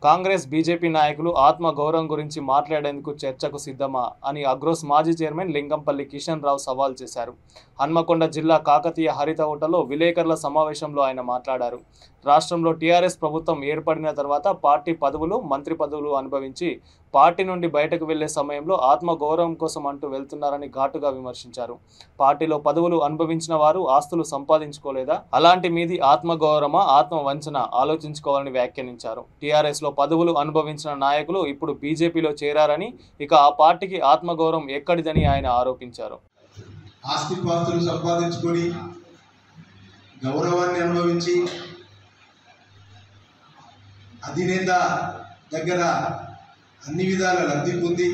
Congress BJP నాయకులు ఆత్మ గౌరవం గురించి మాట్లాడేందుకు చర్చకు సిద్ధమా అని అగ్రోస్ మాజీ చైర్మన్ లింగంపల్లి కిషన్ రావు సవాల్ చేశారు. హన్మకొండ జిల్లా కాకతీయ హరిత హోటల్లో విలేకరుల సమావేశంలో ఆయన మాట్లాడారు. రాష్ట్రంలో టీఆర్ఎస్ ప్రభుత్వం ఏర్పడిన తర్వాత పార్టీ పదవులు, మంత్రి పదవులు అనుభవించి పార్టీ నుండి బయటకు వెళ్లే సమయంలో ఆత్మ గౌరవం కోసం అంటూ వెళ్తున్నారని ఘాటుగా విమర్శించారు. పార్టీలో పదవులు అనుభవించిన వారు ఆస్తులు సంపాదించుకోలేదా? అలాంటి మీది ఆత్మ గౌరవమా, ఆత్మ వంచన ఆలోచించుకోవాలని వ్యాఖ్యానించారు. టీఆర్ఎస్ లో పదవులు అనుభవించిన నాయకులు ఇప్పుడు బీజేపీలో చేరారని, ఇక ఆ పార్టీకి ఆత్మగౌరవం ఎక్కడిదని ఆయన ఆరోపించారు. ఆస్తిపాస్తులు సంపాదించుకొని గౌరవాన్ని అనుభవించి అధినేత దగ్గర అన్ని విధాల లబ్ధి పొంది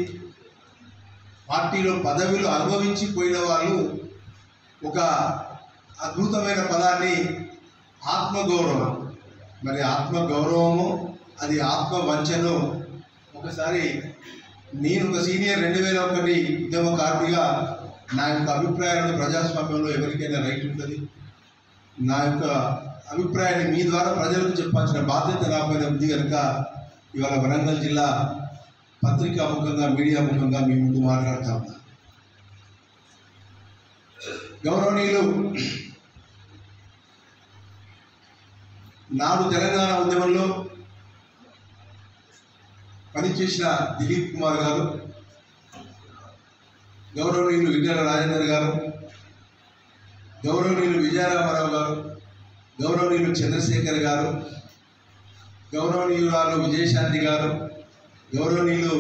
పార్టీలో పదవులు అనుభవించి పోయిన వాళ్ళు ఒక అద్భుతమైన పదాన్ని ఆత్మగౌరవం, మరి ఆత్మగౌరవము అది ఆత్మ వంచను. ఒకసారి నేను ఒక సీనియర్ 2001 ఉద్యమకారుడిగా నా యొక్క అభిప్రాయాలను ప్రజాస్వామ్యంలో ఎవరికైనా రైట్ ఉంటుంది. నా యొక్క అభిప్రాయాన్ని మీ ద్వారా ప్రజలకు చెప్పాల్సిన బాధ్యత నాపైన ఉంది కనుక ఇవాళ వరంగల్ జిల్లా పత్రికా ముఖంగా, మీడియా ముఖంగా మీ ముందు మాట్లాడుతూ ఉన్నా. గౌరవనీయులు నాడు తెలంగాణ ఉద్యమంలో పనిచేసిన దిలీప్ కుమార్ గారు, గౌరవనీయులు విజ్ఞాన రాజేందర్ గారు, గౌరవనీయులు విజయరామారావు గారు, గౌరవనీయులు చంద్రశేఖర్ గారు, గౌరవనీయురాలు విజయశాంతి గారు, గౌరవనీయులు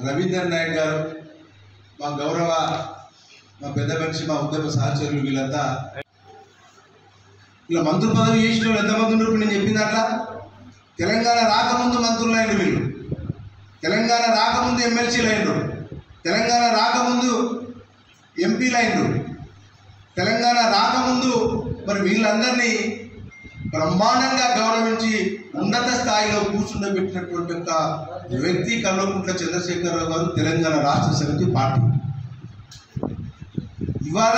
రవీందర్ నాయక్ గారు, మా పెద్ద మనిషి, మా ఉద్యమ సహచరులు, వీళ్ళంతా ఇలా మంత్రి పదవి చేసిన వాళ్ళు ఎంతమంది ఉన్నారు? నేను చెప్పింది అట్లా తెలంగాణ రాకముందు మంత్రులు అయిన వీళ్ళు, తెలంగాణ రాకముందు ఎమ్మెల్సీలు అయినరు, తెలంగాణ రాకముందు ఎంపీలు అయినరు, తెలంగాణ రాకముందు మరి వీళ్ళందరినీ బ్రహ్మాండంగా గౌరవించి ఉన్నత స్థాయిలో కూర్చుండబెట్టినటువంటి ఒక వ్యక్తి కల్వకుంట్ల చంద్రశేఖరరావు గారు, తెలంగాణ రాష్ట్ర సమితి పార్టీ. ఇవాళ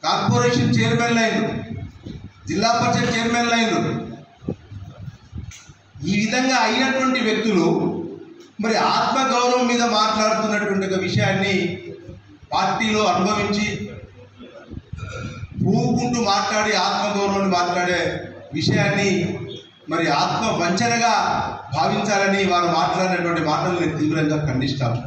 కార్పొరేషన్ చైర్మన్ అయినరు, జిల్లా పరిషత్ చైర్మన్ అయినరు. ఈ విధంగా అయినటువంటి వ్యక్తులు మరి ఆత్మగౌరవం మీద మాట్లాడుతున్నటువంటి ఒక విషయాన్ని పార్టీలో అనుభవించి పూకుంటూ మాట్లాడి ఆత్మగౌరవాన్ని మాట్లాడే విషయాన్ని మరి ఆత్మ వంచనగా భావించాలని వారు మాట్లాడినటువంటి మాటలు నేను తీవ్రంగా ఖండిస్తాను.